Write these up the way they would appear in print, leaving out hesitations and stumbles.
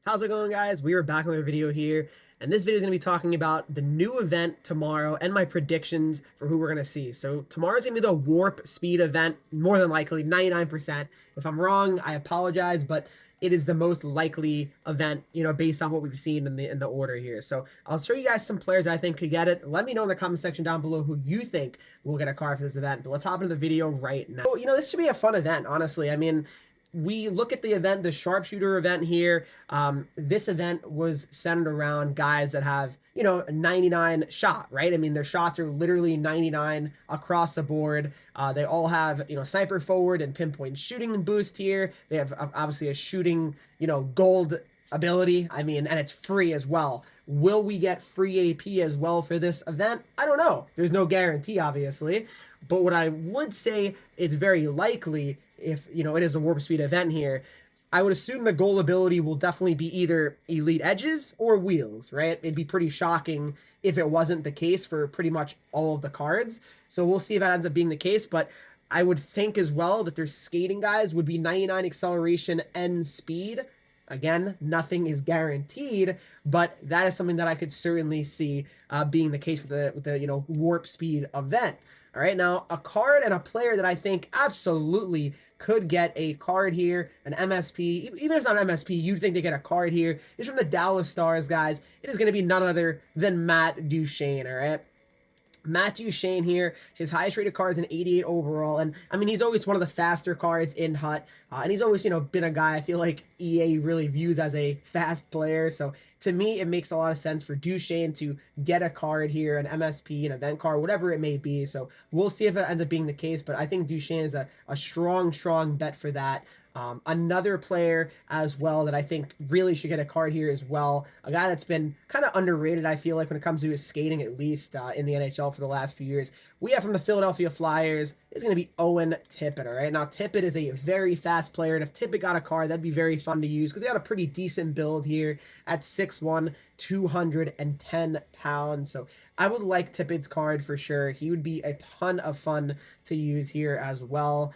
How's it going, guys? We are back with a video here, and this video is going to be talking about the new event tomorrow and my predictions for who we're going to see. So tomorrow's going to be the Warp Speed event, more than likely, 99%. If I'm wrong, I apologize, but it is the most likely event, based on what we've seen in the order here. So I'll show you guys some players that I think could get it. Let me know in the comment section down below who you think will get a card for this event. But let's hop into the video right now. So, this should be a fun event, honestly. I mean, we look at the event, the sharpshooter event here. This event was centered around guys that have, 99 shot, right? I mean, their shots are literally 99 across the board. They all have, sniper forward and pinpoint shooting boost here. They have obviously a shooting, gold ability. I mean, and it's free as well. Will we get free AP as well for this event? I don't know. There's no guarantee, obviously. But what I would say is very likely, if it is a warp speed event here, I would assume the goal ability will definitely be either elite edges or wheels, right? It'd be pretty shocking if it wasn't the case for pretty much all of the cards. So we'll see if that ends up being the case. But I would think as well that their skating guys would be 99 acceleration and speed. Again, nothing is guaranteed, but that is something that I could certainly see being the case with the warp speed event. All right, now a card and a player that I think absolutely could get a card here, an MSP. Even if it's not an MSP, you'd think they get a card here. Is from the Dallas Stars, guys. It is going to be none other than Matt Duchene, all right? Matt Duchene here, his highest rated card is an 88 overall, and I mean, he's always one of the faster cards in HUT, and he's always, been a guy I feel like EA really views as a fast player. So to me, it makes a lot of sense for Duchene to get a card here, an MSP, an event card, whatever it may be. So we'll see if it ends up being the case, but I think Duchene is a strong bet for that. Another player as well that I think really should get a card here as well. A guy that's been kind of underrated, I feel like, when it comes to his skating, at least in the NHL for the last few years. We have from the Philadelphia Flyers is going to be Owen Tippett, all right? Now, Tippett is a very fast player, and if Tippett got a card, that'd be very fun to use because they got a pretty decent build here at 6'1", 210 pounds. So I would like Tippett's card for sure. He would be a ton of fun to use here as well.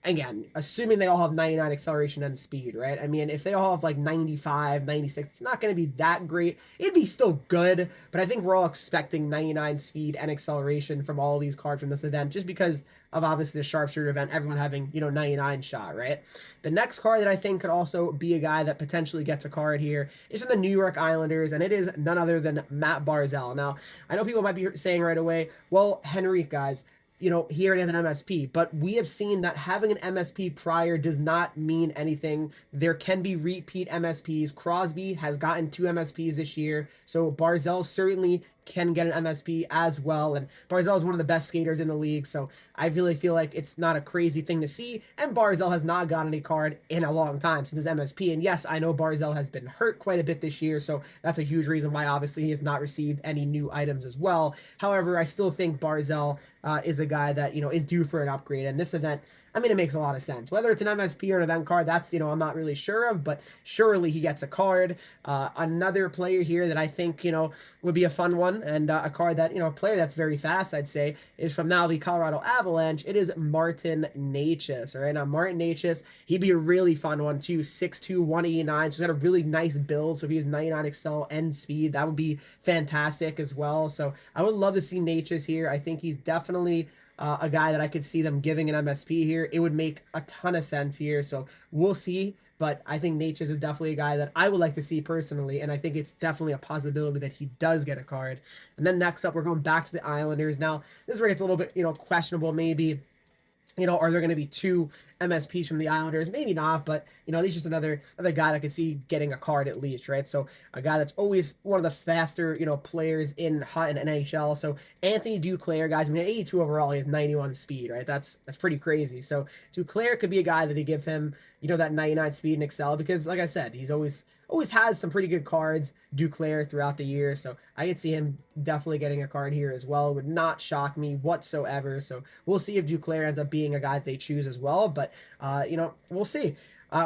Again, assuming they all have 99 acceleration and speed, right? I mean, if they all have like 95, 96, it's not going to be that great. It'd be still good, but I think we're all expecting 99 speed and acceleration from all these cards from this event just because of obviously the sharpshooter event, everyone having, 99 shot, right? The next card that I think could also be a guy that potentially gets a card here is from the New York Islanders, and it is none other than Matt Barzal. Now, I know people might be saying right away, well, Henreek, guys, here it is an MSP, but we have seen that having an MSP prior does not mean anything. There can be repeat MSPs. Crosby has gotten 2 MSPs this year, so Barzal certainly can get an MSP as well, and Barzal is one of the best skaters in the league, so I really feel like it's not a crazy thing to see, and Barzal has not gotten a card in a long time since his MSP, and yes, I know Barzal has been hurt quite a bit this year, so that's a huge reason why obviously he has not received any new items as well. However, I still think Barzal is a guy that, is due for an upgrade, and this event, I mean, it makes a lot of sense. Whether it's an MSP or an event card, that's, I'm not really sure of, but surely he gets a card. Another player here that I think, would be a fun one, and a card that, a player that's very fast, I'd say, is from now the Colorado Avalanche. It is Martin Necas, all right? Now, Martin Necas, he'd be a really fun one, too. 6'2", 189, so he's got a really nice build, so if he has 99 excel and speed, that would be fantastic as well. So I would love to see Necas here. I think he's definitely a guy that I could see them giving an MSP here. It would make a ton of sense here, so we'll see. But I think Necas is definitely a guy that I would like to see personally, and I think it's definitely a possibility that he does get a card. And then next up, we're going back to the Islanders. Now, this is where it gets a little bit, questionable maybe. Are there going to be 2 MSPs from the Islanders? Maybe not, but, he's just another guy that I could see getting a card at least, right? So a guy that's always one of the faster, players in HUT and NHL. So Anthony Duclair, guys, I mean, 82 overall, he has 91 speed, right? That's pretty crazy. So Duclair could be a guy that they give him, that 99 speed and excel because, like I said, he's always has some pretty good cards, Duclair, throughout the year. So I could see him definitely getting a card here as well. It would not shock me whatsoever. So we'll see if Duclair ends up being a guy that they choose as well. But, we'll see.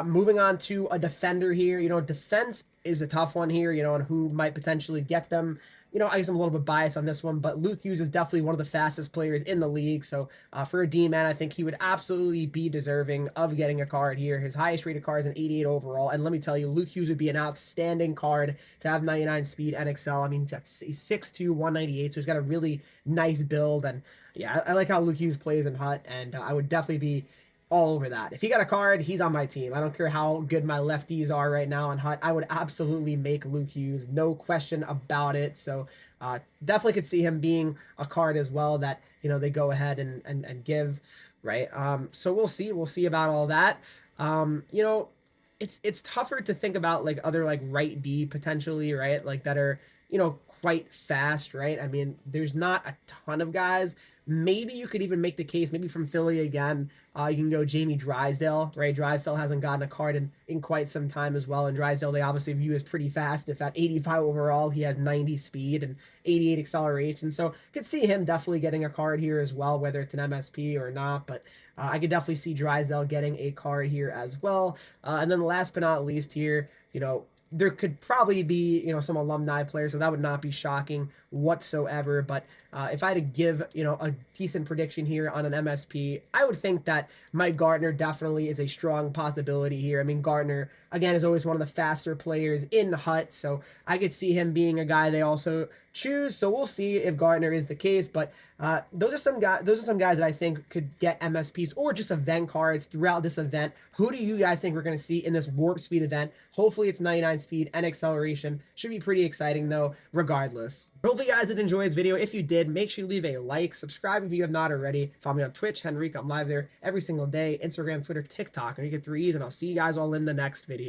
Moving on to a defender here. Defense is a tough one here, and who might potentially get them. you know, I guess I'm a little bit biased on this one, but Luke Hughes is definitely one of the fastest players in the league. So for a D-man, I think he would absolutely be deserving of getting a card here. His highest rated card is an 88 overall. And let me tell you, Luke Hughes would be an outstanding card to have 99 speed and excel. I mean, he's 6'2", 198, so he's got a really nice build. And yeah, I like how Luke Hughes plays in Hut, and I would definitely be all over that. If he got a card, he's on my team. I don't care how good my lefties are right now on Hut. I would absolutely make Luke Hughes, no question about it. So definitely could see him being a card as well that, you know, they go ahead and give, right? So we'll see. We'll see about all that. You know, it's tougher to think about like other like right B potentially, right? Like that are, you know, quite fast, right? I mean, there's not a ton of guys. Maybe you could even make the case, maybe from Philly again, you can go Jamie Drysdale, right? Drysdale hasn't gotten a card in quite some time as well. And Drysdale, they obviously view as pretty fast. If at 85 overall, he has 90 speed and 88 acceleration. So could see him definitely getting a card here as well, whether it's an MSP or not. But I could definitely see Drysdale getting a card here as well. And then last but not least here, you know, there could probably be, you know, some alumni players, so that would not be shocking whatsoever. But if I had to give, you know, a decent prediction here on an MSP, I would think that Mike Gardner definitely is a strong possibility here. I mean, Gardner, again, is always one of the faster players in Hut, so I could see him being a guy they also choose. So we'll see if Gardner is the case. But those are some guys that I think could get MSPs or just event cards throughout this event. Who do you guys think we're going to see in this Warp Speed event? Hopefully it's 99 speed and acceleration. Should be pretty exciting though, regardless. Hopefully you guys did enjoy this video. If you did, make sure you leave a like, subscribe if you have not already. Follow me on Twitch, Henreek. I'm live there every single day. Instagram, Twitter, TikTok, and you get 3 E's, and I'll see you guys all in the next video.